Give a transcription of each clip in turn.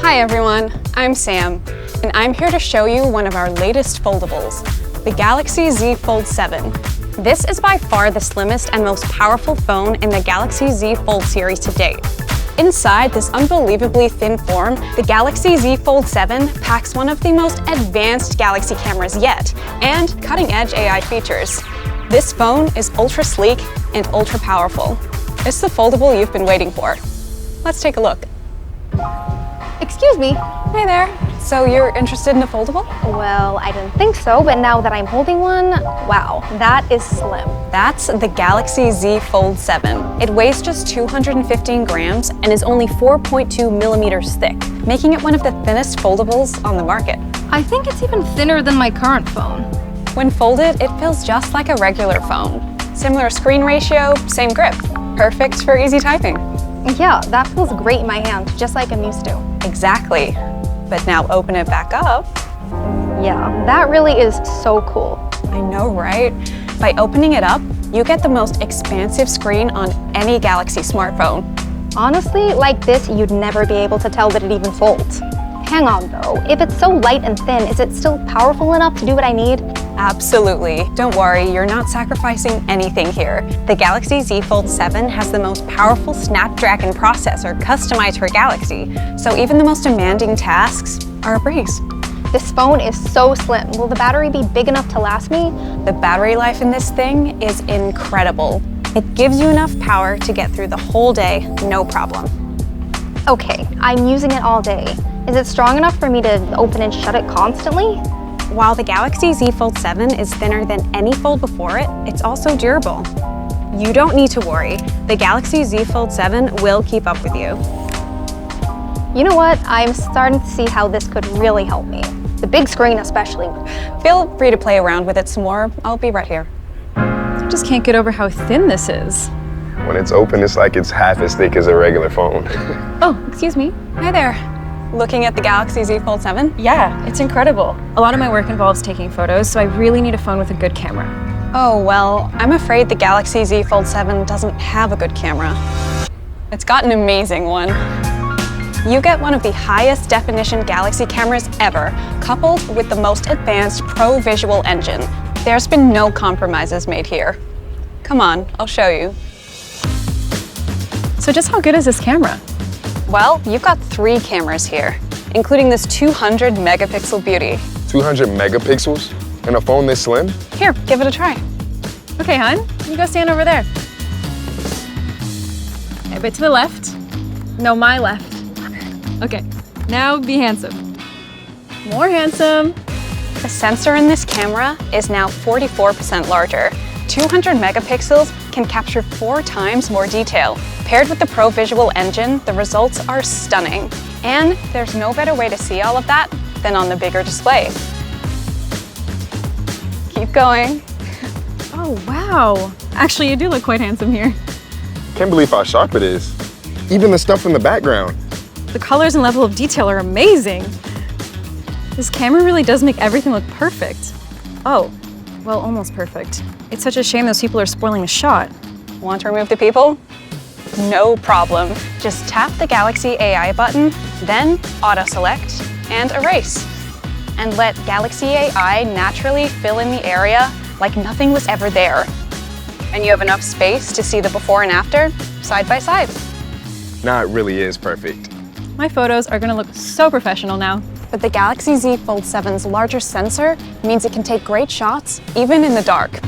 Hi everyone, I'm Sam, and I'm here to show you one of our latest foldables, the Galaxy Z Fold7. This is by far the slimmest and most powerful phone in the Galaxy Z Fold series to date. Inside this unbelievably thin form, the Galaxy Z Fold7 packs one of the most advanced Galaxy cameras yet, and cutting-edge AI features. This phone is ultra sleek and ultra powerful. It's the foldable you've been waiting for. Let's take a look. Excuse me. Hey there. So you're interested in a foldable? Well, I didn't think so, but now that I'm holding one, wow, that is slim. That's the Galaxy Z Fold7. It weighs just 215 grams and is only 4.2 millimeters thick, making it one of the thinnest foldables on the market. I think it's even thinner than my current phone. When folded, it feels just like a regular phone. Similar screen ratio, same grip. Perfect for easy typing. Yeah, that feels great in my hand, just like I'm used to. Exactly. But now open it back up. Yeah, that really is so cool. I know, right? By opening it up, you get the most expansive screen on any Galaxy smartphone. Honestly, like this, you'd never be able to tell that it even folds. Hang on though, if it's so light and thin, is it still powerful enough to do what I need? Absolutely. Don't worry, you're not sacrificing anything here. The Galaxy Z Fold7 has the most powerful Snapdragon processor customized for Galaxy, so even the most demanding tasks are a breeze. This phone is so slim. Will the battery be big enough to last me? The battery life in this thing is incredible. It gives you enough power to get through the whole day, no problem. Okay, I'm using it all day. Is it strong enough for me to open and shut it constantly? While the Galaxy Z Fold7 is thinner than any fold before it, it's also durable. You don't need to worry. The Galaxy Z Fold7 will keep up with you. You know what? I'm starting to see how this could really help me. The big screen especially. Feel free to play around with it some more. I'll be right here. I just can't get over how thin this is. When it's open, it's like it's half as thick as a regular phone. Oh, excuse me. Hi there. Looking at the Galaxy Z Fold7? Yeah, it's incredible. A lot of my work involves taking photos, so I really need a phone with a good camera. Oh, well, I'm afraid the Galaxy Z Fold7 doesn't have a good camera. It's got an amazing one. You get one of the highest definition Galaxy cameras ever, coupled with the most advanced ProVisual engine. There's been no compromises made here. Come on, I'll show you. So just how good is this camera? Well, you've got 3 cameras here, including this 200 megapixel beauty. 200 megapixels? And a phone this slim? Here, give it a try. Okay, hon, you go stand over there. A bit to the left. No, my left. Okay, now be handsome. More handsome. The sensor in this camera is now 44% larger. 200 megapixels can capture 4 times more detail. Paired with the ProVisual engine, the results are stunning. And there's no better way to see all of that than on the bigger display. Keep going. Oh, wow. Actually, you do look quite handsome here. Can't believe how sharp it is. Even the stuff in the background. The colors and level of detail are amazing. This camera really does make everything look perfect. Oh, well, almost perfect. It's such a shame those people are spoiling the shot. Want to remove the people? No problem. Just tap the Galaxy AI button, then auto-select and erase. And let Galaxy AI naturally fill in the area like nothing was ever there. And you have enough space to see the before and after, side by side. Now it really is perfect. My photos are gonna look so professional now. But the Galaxy Z Fold7's larger sensor means it can take great shots, even in the dark.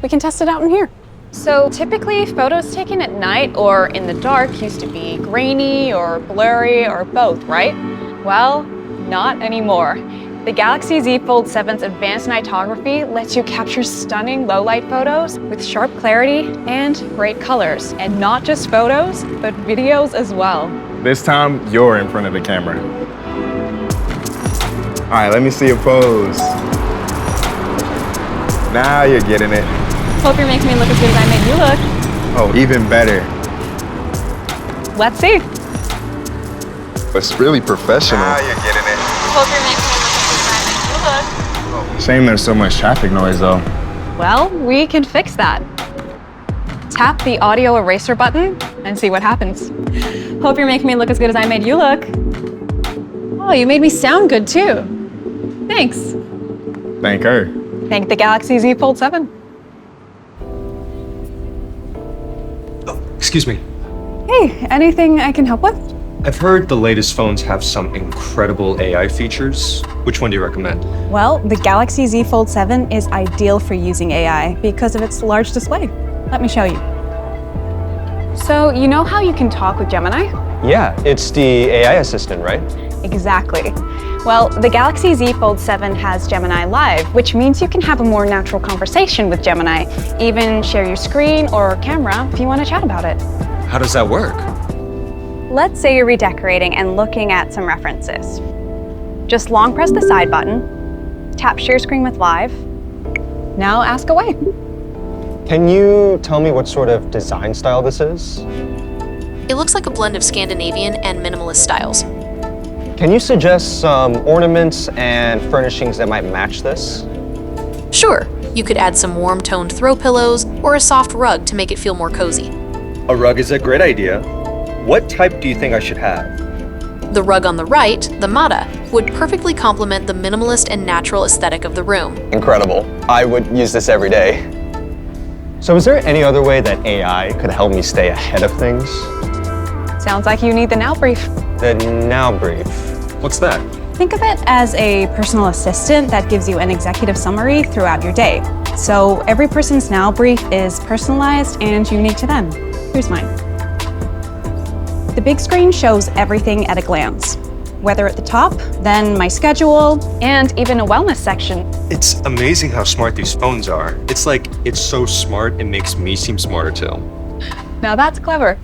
We can test it out in here. So typically, photos taken at night or in the dark used to be grainy or blurry or both, right? Well, not anymore. The Galaxy Z Fold7's advanced Nightography lets you capture stunning low-light photos with sharp clarity and great colors. And not just photos, but videos as well. This time, you're in front of the camera. All right, let me see a pose. Now you're getting it. Hope you're making me look as good as I made you look. Oh, even better. Let's see. It's really professional. Now you're getting it. Hope you're making me look as good as I made you look. Shame there's so much traffic noise though. Well, we can fix that. Tap the audio eraser button and see what happens. Hope you're making me look as good as I made you look. Oh, you made me sound good too. Thanks. Thank her. Thank the Galaxy Z Fold7. Excuse me. Hey, anything I can help with? I've heard the latest phones have some incredible AI features. Which one do you recommend? Well, the Galaxy Z Fold7 is ideal for using AI because of its large display. Let me show you. So, you know how you can talk with Gemini? Yeah, it's the AI assistant, right? Exactly. Well, the Galaxy Z Fold7 has Gemini Live, which means you can have a more natural conversation with Gemini, even share your screen or camera if you want to chat about it. How does that work? Let's say you're redecorating and looking at some references. Just long press the side button, tap share screen with Live. Now ask away. Can you tell me what sort of design style this is? It looks like a blend of Scandinavian and minimalist styles. Can you suggest some ornaments and furnishings that might match this? Sure, you could add some warm-toned throw pillows or a soft rug to make it feel more cozy. A rug is a great idea. What type do you think I should have? The rug on the right, the Mata, would perfectly complement the minimalist and natural aesthetic of the room. Incredible. I would use this every day. So is there any other way that AI could help me stay ahead of things? Sounds like you need the now brief. The now brief. What's that? Think of it as a personal assistant that gives you an executive summary throughout your day. So every person's now brief is personalized and unique to them. Here's mine. The big screen shows everything at a glance. Weather at the top, then my schedule, And even a wellness section. It's amazing how smart these phones are. It's like, it's so smart, it makes me seem smarter too. Now that's clever.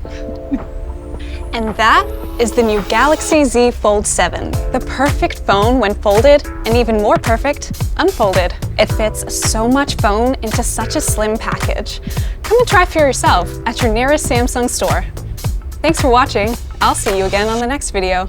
And that is the new Galaxy Z Fold7, the perfect phone when folded, and even more perfect, unfolded. It fits so much phone into such a slim package. Come and try for yourself at your nearest Samsung store. Thanks for watching. I'll see you again on the next video.